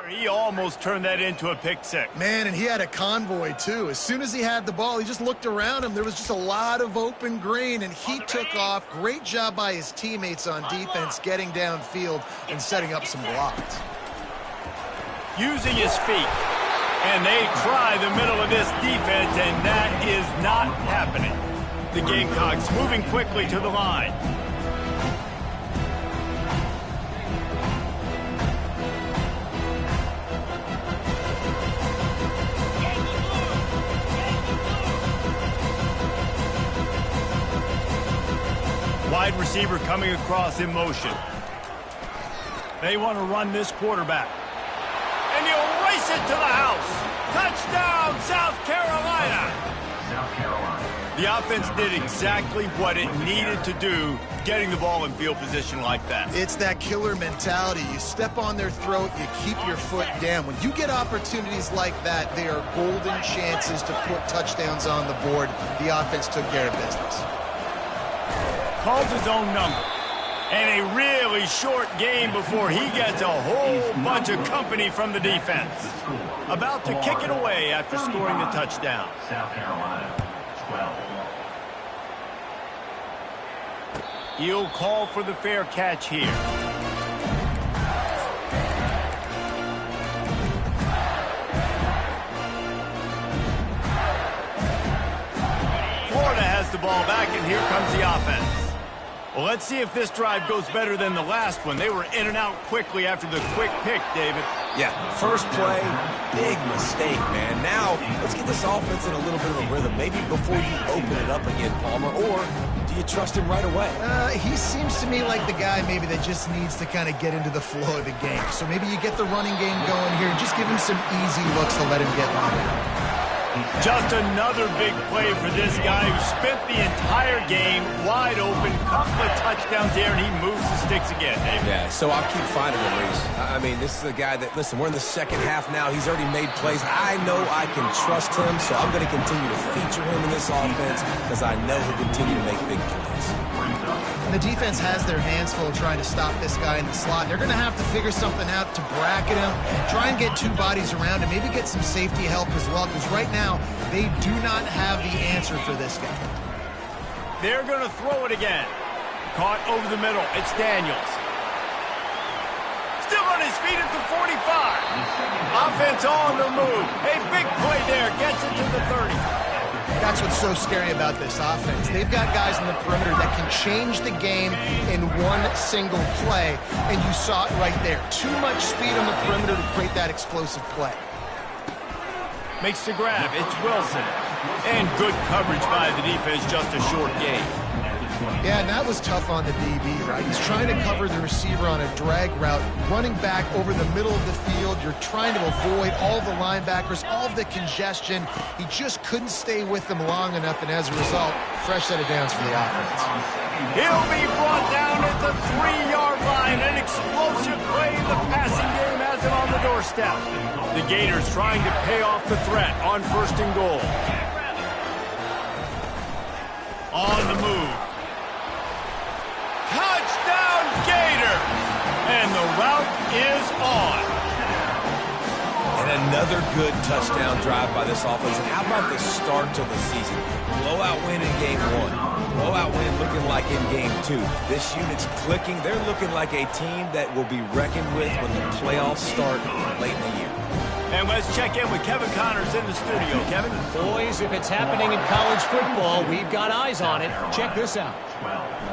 He almost turned that into a pick six. Man, and he had a convoy, too. As soon as he had the ball, he just looked around him. There was just a lot of open green, and he took off. Great job by his teammates on defense getting downfield and setting up some blocks. Using his feet. And they try the middle of this defense, and that is not happening. The Gamecocks moving quickly to the line. Wide receiver coming across in motion. They want to run this quarterback. And he'll race it to the house. Touchdown, South Carolina. South Carolina. The offense did exactly what it needed to do, getting the ball in field position like that. It's that killer mentality. You step on their throat, you keep your foot down. When you get opportunities like that, they are golden chances to put touchdowns on the board. The offense took care of business. Calls his own number. And a really short game before he gets a whole bunch of company from the defense. About to kick it away after scoring the touchdown. South Carolina, 12. He'll call for the fair catch here. Florida has the ball back, and here comes the offense. Well, let's see if this drive goes better than the last one. They were in and out quickly after the quick pick, David. Yeah, first play, big mistake, man. Now, let's get this offense in a little bit of a rhythm. Maybe before you open it up again, Palmer, or do you trust him right away? He seems to me like the guy maybe that just needs to kind of get into the flow of the game. So maybe you get the running game going here and just give him some easy looks to let him get locked out. Just another big play for this guy who spent the entire game wide open, couple of touchdowns there, and he moves the sticks again, David. Yeah, so I'll keep finding him, Reese. I mean, this is a guy that, listen, we're in the second half now. He's already made plays. I know I can trust him, so I'm going to continue to feature him in this offense because I know he'll continue to make big plays. And the defense has their hands full trying to stop this guy in the slot. They're going to have to figure something out to bracket him, try and get two bodies around him, maybe get some safety help as well, because right now they do not have the answer for this guy. They're going to throw it again. Caught over the middle. It's Daniels. Still on his feet at the 45. Offense on the move. A big play there. Gets it to the 30. That's what's so scary about this offense. They've got guys in the perimeter that can change the game in one single play, and you saw it right there. Too much speed on the perimeter to create that explosive play. Makes the grab. It's Wilson. And good coverage by the defense, just a short gain. Yeah, and that was tough on the DB, right? He's trying to cover the receiver on a drag route, running back over the middle of the field. You're trying to avoid all the linebackers, all of the congestion. He just couldn't stay with them long enough, and as a result, fresh set of downs for the offense. He'll be brought down at the 3-yard line. An explosive play in the passing game has him on the doorstep. The Gators trying to pay off the threat on 1st and goal. On the move. Touchdown, Gator! And the route is on. And another good touchdown drive by this offense. And how about the start to the season? Blowout win in game 1. Blowout win looking like in game 2. This unit's clicking. They're looking like a team that will be reckoned with when the playoffs start late in the year. And let's check in with Kevin Connors in the studio. Kevin? Boys, if it's happening in college football, we've got eyes on it. Check this out.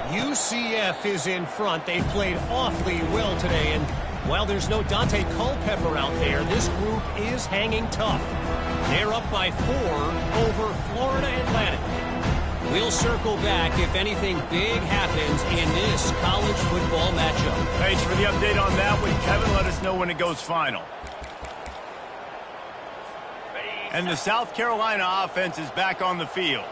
UCF is in front. They played awfully well today, and while there's no Dante Culpepper out there, this group is hanging tough. They're up by 4 over Florida Atlantic. We'll circle back if anything big happens in this college football matchup. Thanks for the update on that one, Kevin. Let us know when it goes final. And the South Carolina offense is back on the field.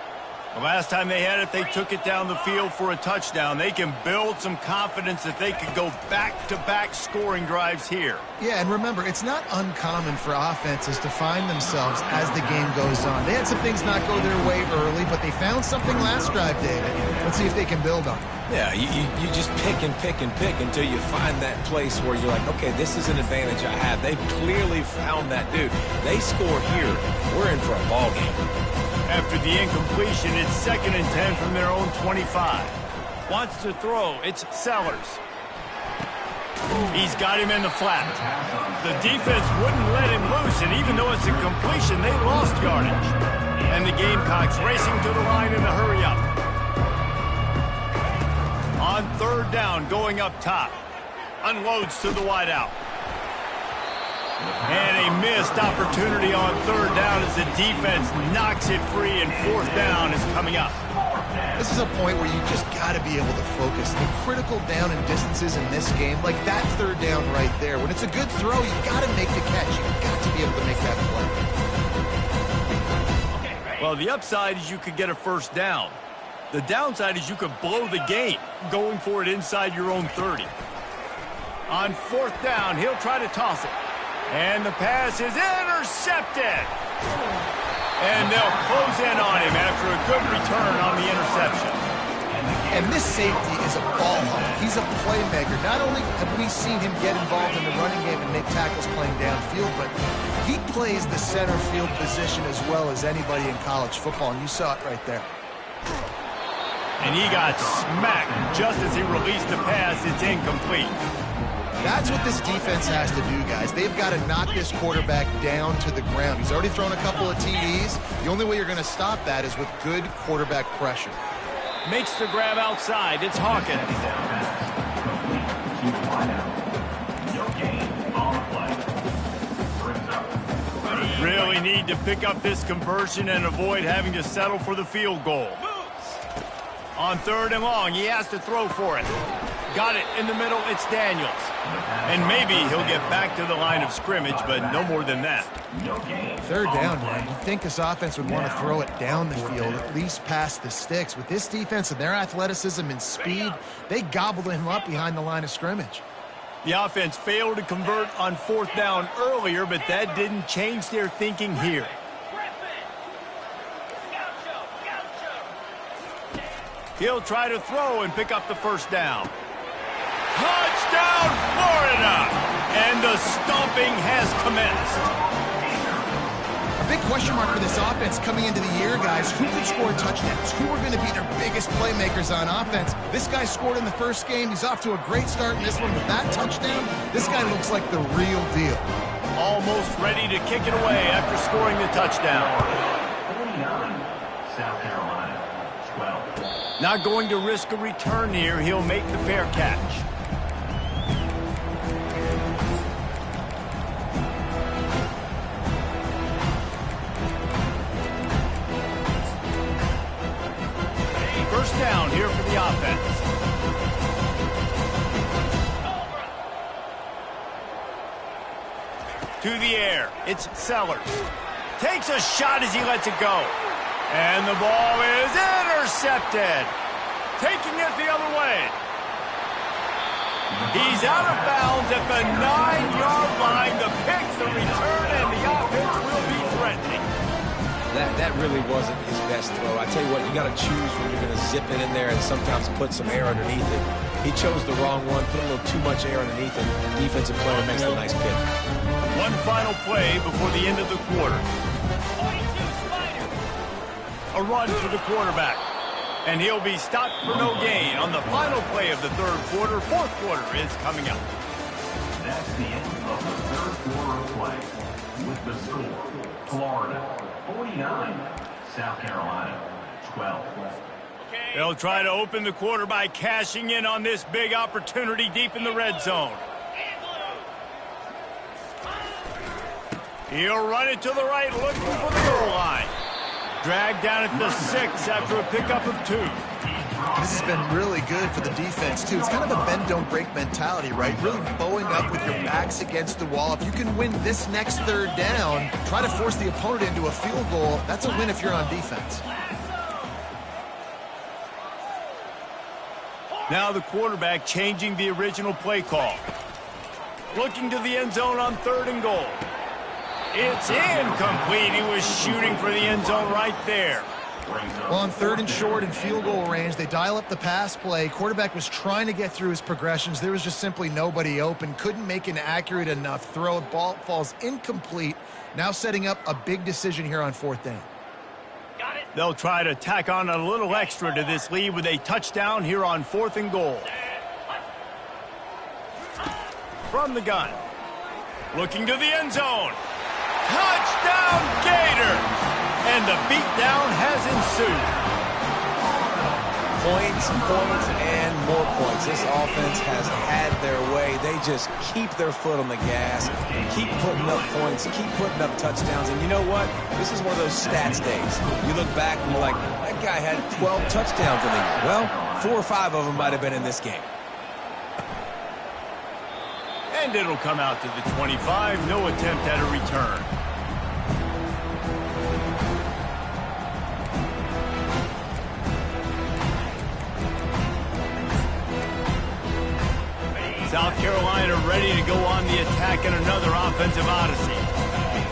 The last time they had it, they took it down the field for a touchdown. They can build some confidence that they could go back-to-back scoring drives here. Yeah, and remember, it's not uncommon for offenses to find themselves as the game goes on. They had some things not go their way early, but they found something last drive, David. Let's see if they can build on it. Yeah, you just pick and pick and pick until you find that place where you're like, okay, this is an advantage I have. They've clearly found that, dude. They score here, we're in for a ball game. After the incompletion, it's 2nd and 10 from their own 25. Wants to throw. It's Sellers. He's got him in the flat. The defense wouldn't let him loose, and even though it's a completion, they lost yardage. And the Gamecocks racing to the line in a hurry-up. On 3rd down, going up top. Unloads to the wideout. And a missed opportunity on 3rd down as the defense knocks it free, and 4th down is coming up. This is a point where you just got to be able to focus. The critical down and distances in this game, like that 3rd down right there. When it's a good throw, you got to make the catch. You've got to be able to make that play. Well, the upside is you could get a 1st down. The downside is you could blow the game going for it inside your own 30. On 4th down, he'll try to toss it. And the pass is intercepted. And they'll close in on him after a good return on the interception. And this safety is a ball hawk. He's a playmaker. Not only have we seen him get involved in the running game and make tackles playing downfield, but he plays the center field position as well as anybody in college football, and you saw it right there. And he got smacked just as he released the pass. It's incomplete. That's what this defense has to do, guys. They've got to knock this quarterback down to the ground. He's already thrown a couple of TDs. The only way you're going to stop that is with good quarterback pressure. Makes the grab outside. It's Hawkins. Really need to pick up this conversion and avoid having to settle for the field goal. On 3rd and long, he has to throw for it. Got it in the middle, it's Daniels. And maybe he'll get back to the line of scrimmage, but no more than that. 3rd down, man. You'd think this offense would want to throw it down the field, at least past the sticks. With this defense and their athleticism and speed, they gobbled him up behind the line of scrimmage. The offense failed to convert on 4th down earlier, but that didn't change their thinking here. He'll try to throw and pick up the 1st down. Touchdown, Florida! And the stomping has commenced. A big question mark for this offense coming into the year, guys. Who could score touchdowns? Who are going to be their biggest playmakers on offense? This guy scored in the 1st game. He's off to a great start in this one with that touchdown. This guy looks like the real deal. Almost ready to kick it away after scoring the touchdown. 49, South Carolina, 12. Not going to risk a return here. He'll make the fair catch. First down here for the offense. To the air. It's Sellers. Takes a shot as he lets it go. And the ball is intercepted. Taking it the other way. He's out of bounds at the 9-yard line. The pick, the return, and the offense will be threatening. That really wasn't his best throw. I tell you what, you got to choose when you're going to zip it in there and sometimes put some air underneath it. He chose the wrong one, put a little too much air underneath it. Defensive player makes the nice pick. One final play before the end of the quarter. A run for the quarterback. And he'll be stopped for no gain on the final play of the 3rd quarter. 4th quarter is coming up. That's the end of the 3rd quarter of play. With the score, Florida 49, South Carolina 12. They'll try to open the quarter by cashing in on this big opportunity deep in the red zone. He'll run it to the right, looking for the goal line. Dragged down at the 6 after a pickup of 2. This has been really good for the defense, too. It's kind of a bend-don't-break mentality, right? Really bowing up with your backs against the wall. If you can win this next 3rd down, try to force the opponent into a field goal, that's a win if you're on defense. Now the quarterback changing the original play call. Looking to the end zone on 3rd and goal. It's incomplete. He was shooting for the end zone right there. Well, on 3rd and short in field goal range, they dial up the pass play. Quarterback was trying to get through his progressions. There was just simply nobody open. Couldn't make an accurate enough throw. Ball falls incomplete. Now setting up a big decision here on 4th down. They'll try to tack on a little extra to this lead with a touchdown here on 4th and goal. From the gun. Looking to the end zone. Touchdown Gator! And the beatdown has ensued. Points, and more points. This offense has had their way. They just keep their foot on the gas, keep putting up points, keep putting up touchdowns. And you know what? This is one of those stats days. You look back and you're like, that guy had 12 touchdowns in the year. Well, 4 or 5 of them might have been in this game. And it'll come out to the 25. No attempt at a return. South Carolina ready to go on the attack in another offensive odyssey.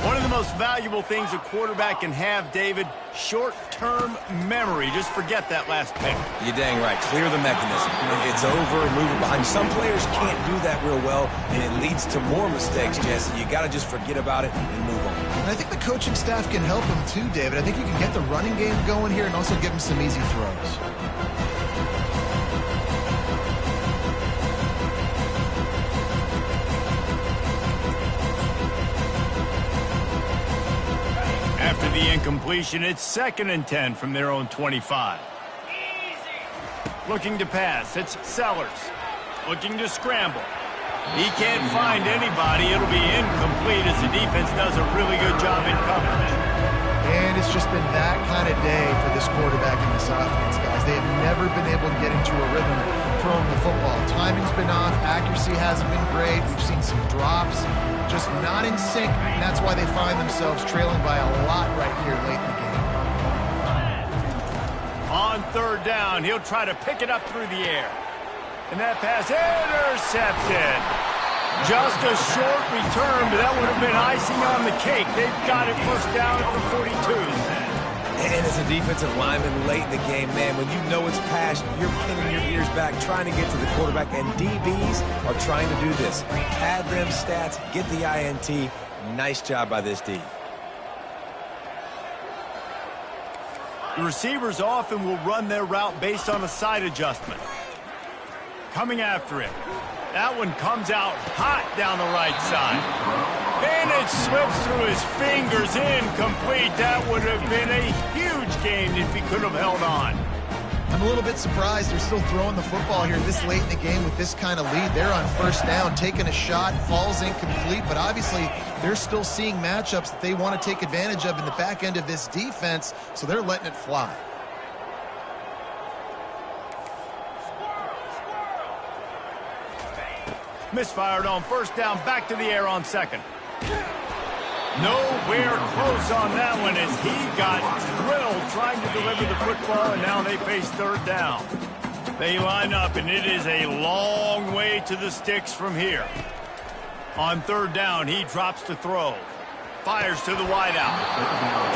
One of the most valuable things a quarterback can have, David, short-term memory. Just forget that last pick. You're dang right. Clear the mechanism. It's over, move it behind. Some players can't do that real well, and it leads to more mistakes, Jesse. You got to just forget about it and move on. And I think the coaching staff can help him too, David. I think you can get the running game going here and also give him some easy throws. After the incompletion, it's 2nd and 10 from their own 25. Looking to pass, it's Sellers. Looking to scramble. He can't find anybody. It'll be incomplete as the defense does a really good job in coverage. And it's just been that kind of day for this quarterback and this offense, guys. They have never been able to get into a rhythm throwing the football. Timing's been off. Accuracy hasn't been great. We've seen some drops. Just not in sync, and that's why they find themselves trailing by a lot right here late in the game. On 3rd down, he'll try to pick it up through the air. And that pass intercepted. Just a short return, but that would have been icing on the cake. They've got it 1st down at the 42. And as a defensive lineman late in the game, man, when you know it's past, you're pinning your ears back, trying to get to the quarterback, and DBs are trying to do this. Pad them stats, get the INT. Nice job by this D. The receivers often will run their route based on a side adjustment. Coming after it. That one comes out hot down the right side. And it slips through his fingers, incomplete. That would have been a huge gain if he could have held on. I'm a little bit surprised they're still throwing the football here this late in the game with this kind of lead. They're on 1st down, taking a shot, falls incomplete, but obviously they're still seeing matchups that they want to take advantage of in the back end of this defense, so they're letting it fly. Misfired on 1st down, back to the air on 2nd. Nowhere close on that one as he got drilled trying to deliver the football, and now they face 3rd down. They line up, and it is a long way to the sticks from here. On 3rd down, he drops to throw. Fires to the wideout.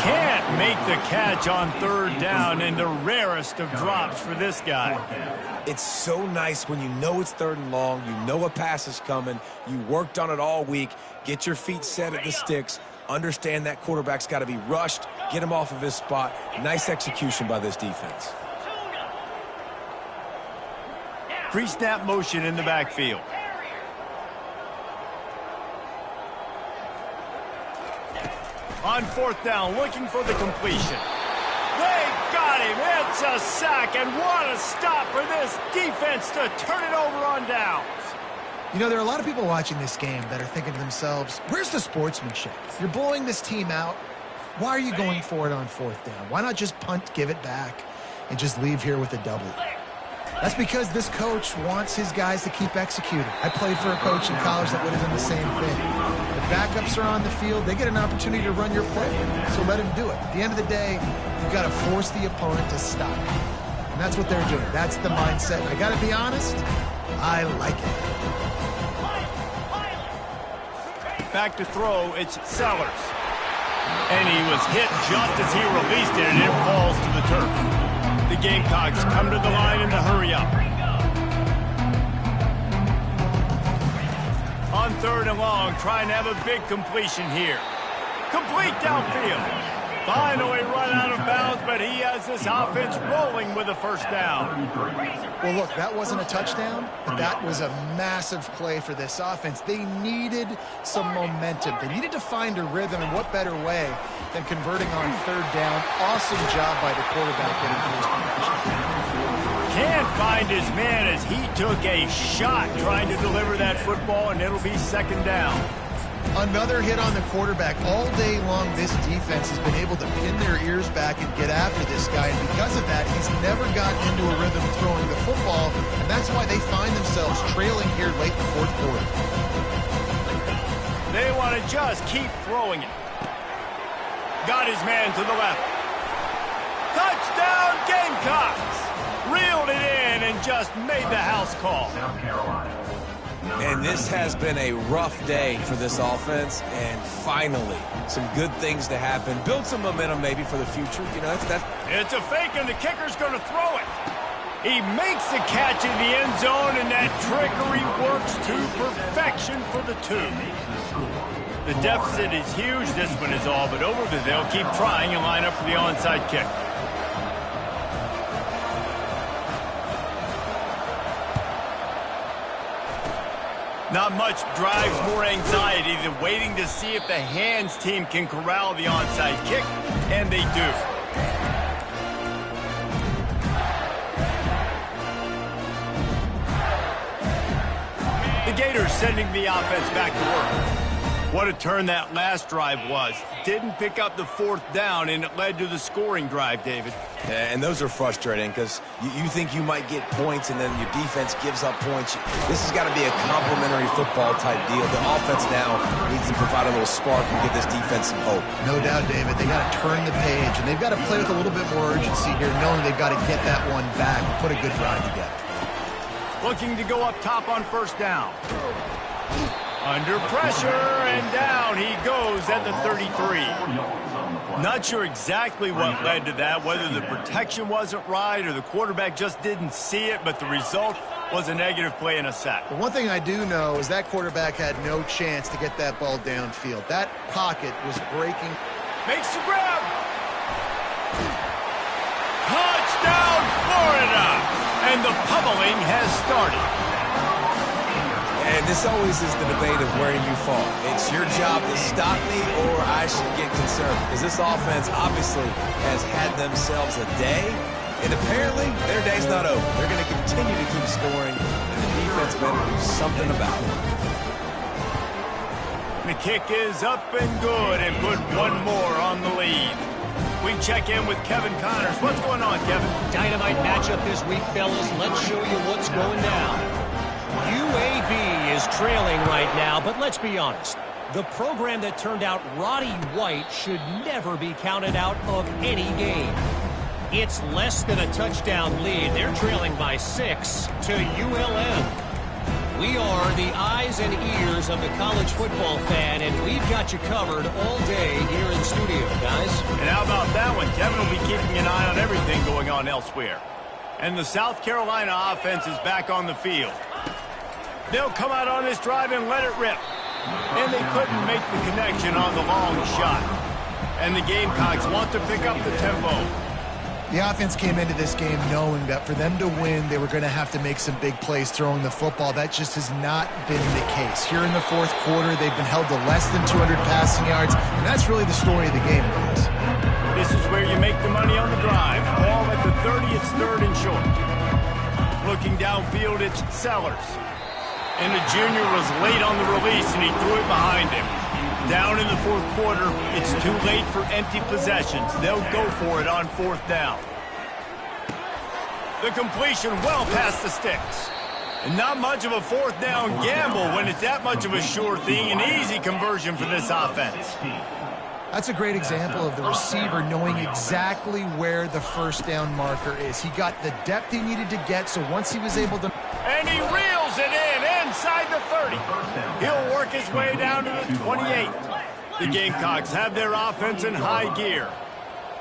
Can't make the catch on 3rd down, and the rarest of drops for this guy. It's so nice when you know it's 3rd and long, you know a pass is coming, you worked on it all week, get your feet set at the sticks, understand that quarterback's got to be rushed, get him off of his spot. Nice execution by this defense. Pre-snap motion in the backfield. On 4th down, looking for the completion. They got him. It's a sack, and what a stop for this defense to turn it over on downs. You know, there are a lot of people watching this game that are thinking to themselves, where's the sportsmanship? You're blowing this team out. Why are you going for it on 4th down? Why not just punt, give it back, and just leave here with a W? That's because this coach wants his guys to keep executing. I played for a coach in college that would have done the same thing. The backups are on the field. They get an opportunity to run your play, so let him do it. At the end of the day, you've got to force the opponent to stop. And that's what they're doing. That's the mindset. I got to be honest, I like it. Back to throw, it's Sellers. And he was hit just as he released it, and it falls to the turf. The Gamecocks come to the line in the hurry up. On 3rd and long, trying to have a big completion here. Complete downfield. Finally run out of bounds, but he has this offense rolling with a first down. Well, look, that wasn't a touchdown, but that was a massive play for this offense. They needed some momentum. They needed to find a rhythm, and what better way than converting on 3rd down. Awesome job by the quarterback getting first possession. Can't find his man as he took a shot trying to deliver that football, and it'll be 2nd down. Another hit on the quarterback. All day long, this defense has been able to pin their ears back and get after this guy, and because of that, he's never gotten into a rhythm throwing the football, and that's why they find themselves trailing here late in the 4th quarter. They want to just keep throwing it. Got his man to the left. Touchdown, Gamecocks! Reeled it in and just made the house call. South Carolina. And this has been a rough day for this offense, and finally, some good things to happen. Build some momentum maybe for the future. You know, that's It's a fake, and the kicker's going to throw it. He makes the catch in the end zone, and that trickery works to perfection for the 2. The deficit is huge. This one is all but over, but they'll keep trying and line up for the onside kick. Not much drives more anxiety than waiting to see if the hands team can corral the onside kick, and they do. The Gators sending the offense back to work. What a turn that last drive was. Didn't pick up the 4th down, and it led to the scoring drive, David. Yeah, and those are frustrating because you think you might get points and then your defense gives up points. This has got to be a complementary football type deal. The offense now needs to provide a little spark and give this defense some hope. No doubt, David. They got to turn the page, and they've got to play with a little bit more urgency here, knowing they've got to get that one back and put a good drive together. Looking to go up top on 1st down. Under pressure, and down he goes at the 33. Not sure exactly what led to that, whether the protection wasn't right or the quarterback just didn't see it, but the result was a negative play and a sack. But one thing I do know is that quarterback had no chance to get that ball downfield. That pocket was breaking. Makes the grab. Touchdown, Florida! And the pummeling has started. And this always is the debate of where you fall. It's your job to stop me or I should get concerned. Because this offense obviously has had themselves a day, and apparently their day's not over. They're going to continue to keep scoring, and the defense better do something about it. The kick is up and good and put one more on the lead. We check in with Kevin Connors. What's going on, Kevin? Dynamite matchup this week, fellas. Let's show you what's going down. UAB is trailing right now, but let's be honest. The program that turned out Roddy White should never be counted out of any game. It's less than a touchdown lead. They're trailing by 6 to ULM. We are the eyes and ears of the college football fan, and we've got you covered all day here in studio, guys. And how about that one? Kevin will be keeping an eye on everything going on elsewhere. And the South Carolina offense is back on the field. They'll come out on this drive and let it rip. And they couldn't make the connection on the long shot. And the Gamecocks want to pick up the tempo. The offense came into this game knowing that for them to win, they were going to have to make some big plays throwing the football. That just has not been the case. Here in the 4th quarter, they've been held to less than 200 passing yards, and that's really the story of the game, guys. This is where you make the money on the drive. Ball at the 30, it's 3rd and short. Looking downfield, it's Sellers. And the junior was late on the release, and he threw it behind him. Down in the 4th quarter, it's too late for empty possessions. They'll go for it on 4th down. The completion well past the sticks. And not much of a 4th down gamble when it's that much of a sure thing, an easy conversion for this offense. That's a great example of the receiver knowing exactly where the first down marker is. He got the depth he needed to get, so once he was able to... And he reels it in inside the 30. He'll work his way down to the 28. The Gamecocks have their offense in high gear.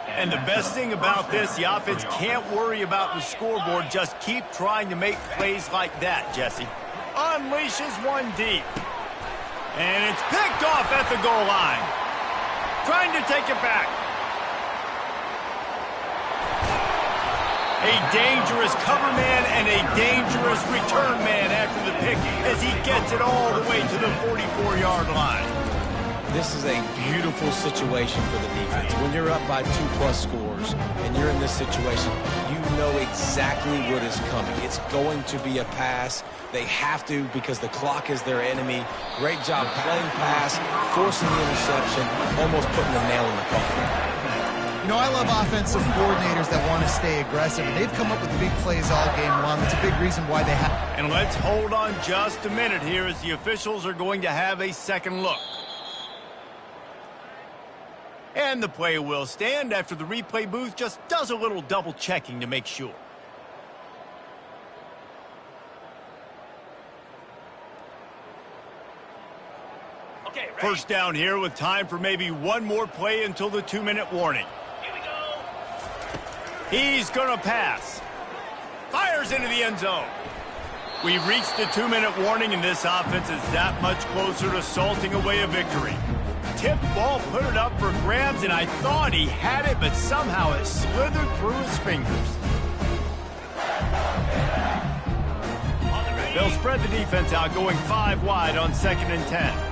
And the best thing about this, the offense can't worry about the scoreboard. Just keep trying to make plays like that, Jesse. Unleashes one deep. And it's picked off at the goal line. Trying to take it back. A dangerous cover man and a dangerous return man after the pick as he gets it all the way to the 44-yard line. This is a beautiful situation for the defense. When you're up by 2+ scores and you're in this situation, you know exactly what is coming. It's going to be a pass. They have to because the clock is their enemy. Great job playing pass, forcing the interception, almost putting the nail in the coffin. You know, I love offensive coordinators that want to stay aggressive, and they've come up with big plays all game long. That's a big reason why they have. And let's hold on just a minute here as the officials are going to have a second look. And the play will stand after the replay booth just does a little double checking to make sure. Okay, ready? First down here with time for maybe one more play until the 2-minute warning. Here we go. He's going to pass. Fires into the end zone. We've reached the 2-minute warning, and this offense is that much closer to salting away a victory. Tip ball, put it up for grabs, and I thought he had it, but somehow it slithered through his fingers. They'll spread the defense out, going 5 wide on 2nd and 10.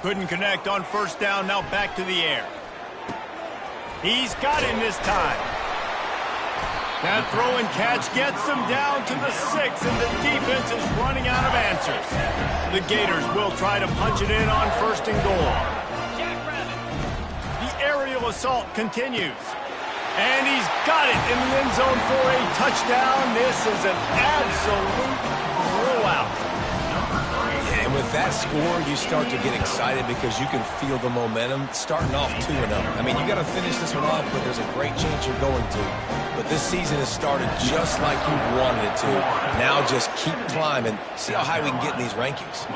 Couldn't connect on first down, now back to the air. He's got him this time. That throw and catch gets them down to the 6, and the defense is running out of answers. The Gators will try to punch it in on 1st and goal. The aerial assault continues. And he's got it in the end zone for a touchdown. This is an absolute blowout. And with that score, you start to get excited because you can feel the momentum starting off 2-0. I mean, you got to finish this one off, but there's a great chance you're going to. But this season has started just like you wanted it to. Now just keep climbing. See how high we can get in these rankings.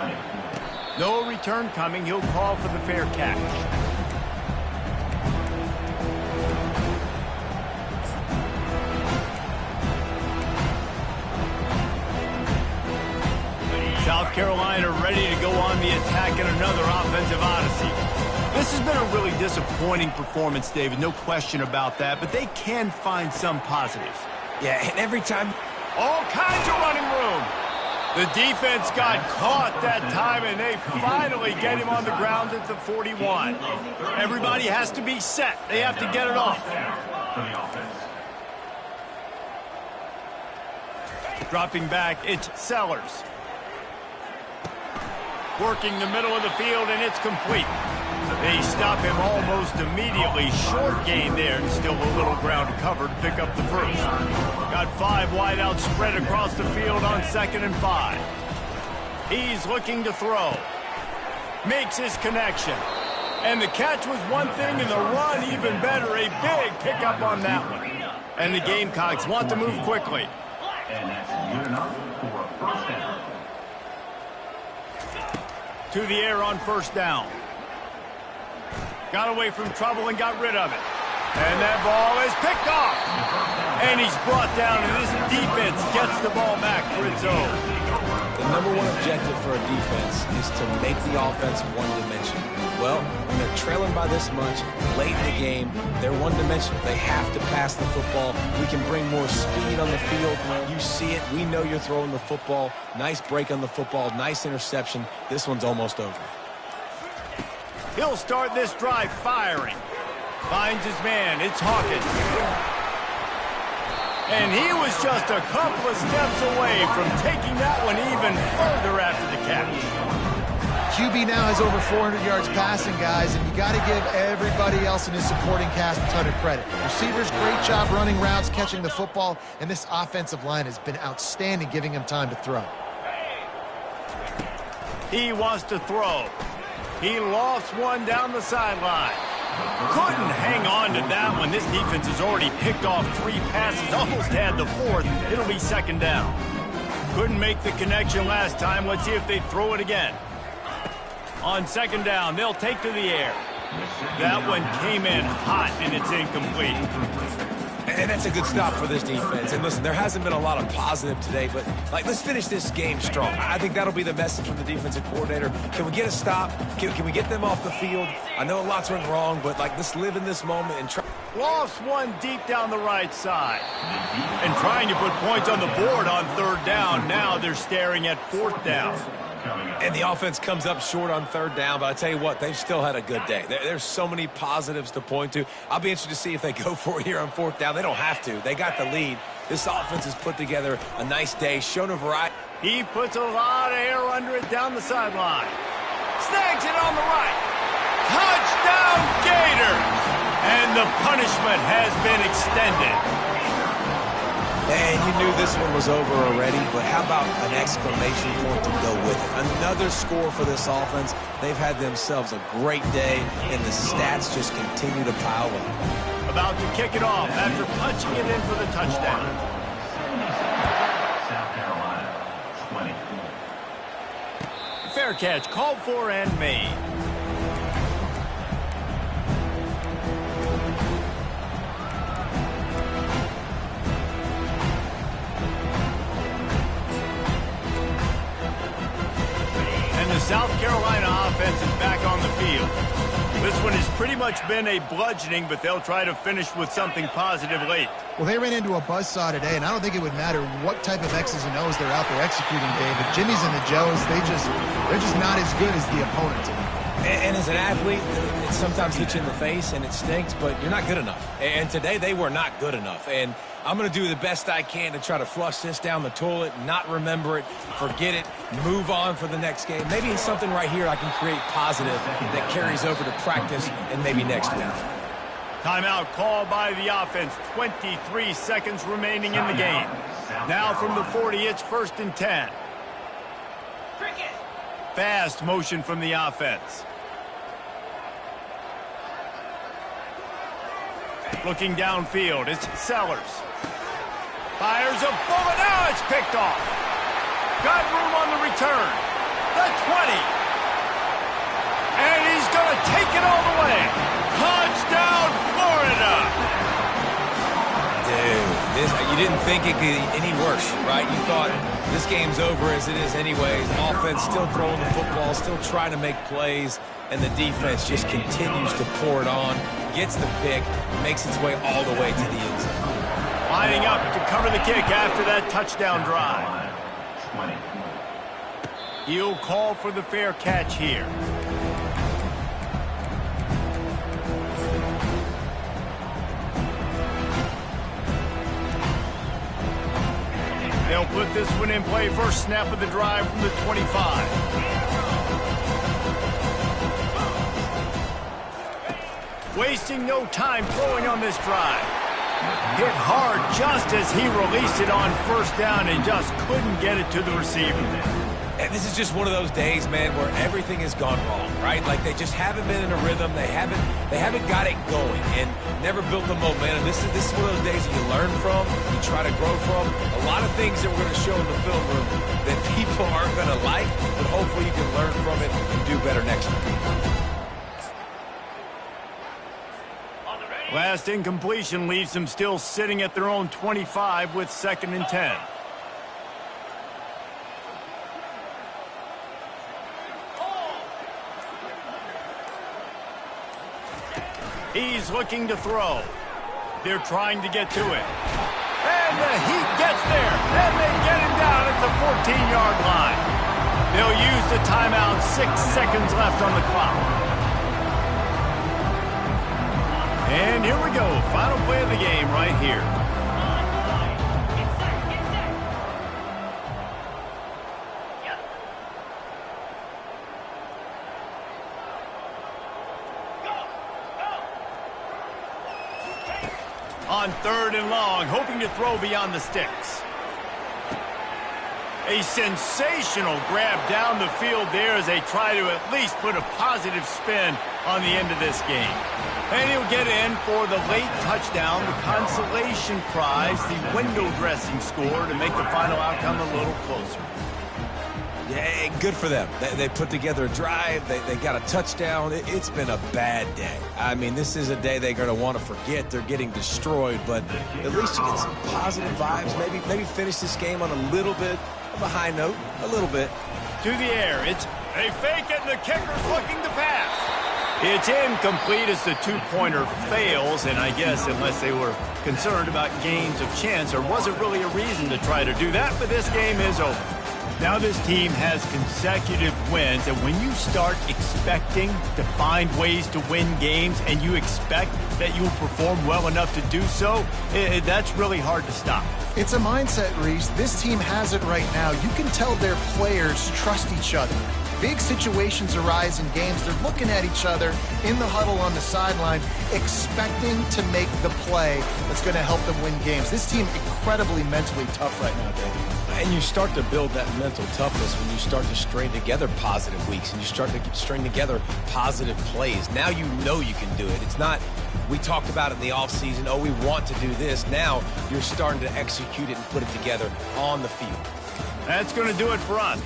No return coming. He'll call for the fair catch. South Carolina ready to go on the attack in another offensive odyssey. This has been a really disappointing performance, David, no question about that, but they can find some positives. Yeah, and every time... All kinds of running room. The defense got caught that time, and they finally get him on the ground at the 41. Everybody has to be set. They have to get it off. Dropping back, it's Sellers. Working the middle of the field, and it's complete. They stop him almost immediately. Short gain there, and still a little ground to cover to pick up the first. Got 5 wideouts spread across the field on 2nd and 5. He's looking to throw. Makes his connection. And the catch was one thing, and the run even better. A big pickup on that one. And the Gamecocks want to move quickly. And that's good enough for a first down. To the air on first down. Got away from trouble and got rid of it. And that ball is picked off. And he's brought down, and this defense gets the ball back for its own. The number one objective for a defense is to make the offense one-dimensional. Well, when they're trailing by this much, late in the game, they're one-dimensional. They have to pass the football. We can bring more speed on the field. You see it. We know you're throwing the football. Nice break on the football. Nice interception. This one's almost over. He'll start this drive firing. Finds his man. It's Hawkins. And he was just a couple of steps away from taking that one even further after the catch. QB now has over 400 yards passing, guys, and you got to give everybody else in his supporting cast a ton of credit. Receivers, great job running routes, catching the football, and this offensive line has been outstanding, giving him time to throw. He wants to throw. He lofts one down the sideline. Couldn't hang on to that one. This defense has already picked off 3 passes, almost had the 4th. It'll be 2nd down. Couldn't make the connection last time. Let's see if they throw it again. On 2nd down, they'll take to the air. That one came in hot, and it's incomplete. And that's a good stop for this defense. And listen, there hasn't been a lot of positive today, but let's finish this game strong. I think that'll be the message from the defensive coordinator. Can we get a stop? Can we get them off the field? I know a lot's went wrong, but let's live in this moment and try. Lofts one deep down the right side. And trying to put points on the board on 3rd down. Now they're staring at 4th down. And the offense comes up short on 3rd down, but I tell you what, they've still had a good day. There's so many positives to point to. I'll be interested to see if they go for it here on 4th down. They don't have to. They got the lead. This offense has put together a nice day, shown a variety. He puts a lot of air under it down the sideline. Snags it on the right. Touchdown, Gators! And the punishment has been extended. And you knew this one was over already, but how about an exclamation point to go with it? Another score for this offense. They've had themselves a great day, and the stats just continue to pile up. About to kick it off after punching it in for the touchdown. South Carolina, 20. Fair catch, called for and made. The South Carolina offense is back on the field. This one has pretty much been a bludgeoning, but they'll try to finish with something positive late. Well, they ran into a buzzsaw today, and I don't think it would matter what type of X's and O's they're out there executing, David. Jimmy's and the Joes, they're just not as good as the opponent today. And as an athlete, it sometimes hits you in the face and it stinks, but you're not good enough. And today they were not good enough. And I'm going to do the best I can to try to flush this down the toilet, not remember it, forget it, move on for the next game. Maybe it's something right here I can create positive that carries over to practice and maybe next week. Timeout called by the offense. 23 seconds remaining in the game. Now from the 40, it's 1st and 10. Fast motion from the offense. Looking downfield, it's Sellers. Fires a bullet. Now it's picked off. Got room on the return. The 20. And he's going to take it all the way. Touchdown, Florida. Dude, you didn't think it could be any worse, right? You thought this game's over as it is anyways. Offense still throwing the football, still trying to make plays, and the defense just continues to pour it on, gets the pick, makes its way all the way to the end zone. Lining up to cover the kick after that touchdown drive. 20. He'll call for the fair catch here. They'll put this one in play. First snap of the drive from the 25. Wasting no time throwing on this drive. Hit hard just as he released it on 1st down and just couldn't get it to the receiver. And this is just one of those days, man, where everything has gone wrong, right? Like they just haven't been in a rhythm. They haven't got it going and never built the momentum. This is one of those days that you learn from, you try to grow from. A lot of things that we're going to show in the film room that people aren't going to like, but hopefully you can learn from it and do better next week. Last incompletion leaves them still sitting at their own 25 with 2nd and 10. He's looking to throw. They're trying to get to it. And the Heat gets there. And they get him down at the 14-yard line. They'll use the timeout. 6 seconds left on the clock. And here we go. Final play of the game right here. on 3rd and long, hoping to throw beyond the sticks. A sensational grab down the field there as they try to at least put a positive spin on the end of this game. And he'll get in for the late touchdown, the consolation prize, the window dressing score to make the final outcome a little closer. Yeah, good for them. They put together a drive. They got a touchdown. It's been a bad day. I mean, this is a day they're going to want to forget. They're getting destroyed, but at least you get some positive vibes. Maybe finish this game on a little bit of a high note, a little bit. To the air, it's a fake it, and the kicker's looking to pass. It's incomplete as the two-pointer fails, and I guess unless they were concerned about games of chance, there wasn't really a reason to try to do that, but this game is over. Now this team has consecutive wins, and when you start expecting to find ways to win games and you expect that you will perform well enough to do so, that's really hard to stop. It's a mindset, Reese. This team has it right now. You can tell their players trust each other. Big situations arise in games. They're looking at each other in the huddle on the sideline, expecting to make the play that's going to help them win games. This team incredibly mentally tough right now, Dave. And you start to build that mental toughness when you start to string together positive weeks and you start to string together positive plays. Now you know you can do it. It's not, we talked about it in the offseason, oh, we want to do this. Now you're starting to execute it and put it together on the field. That's going to do it for us.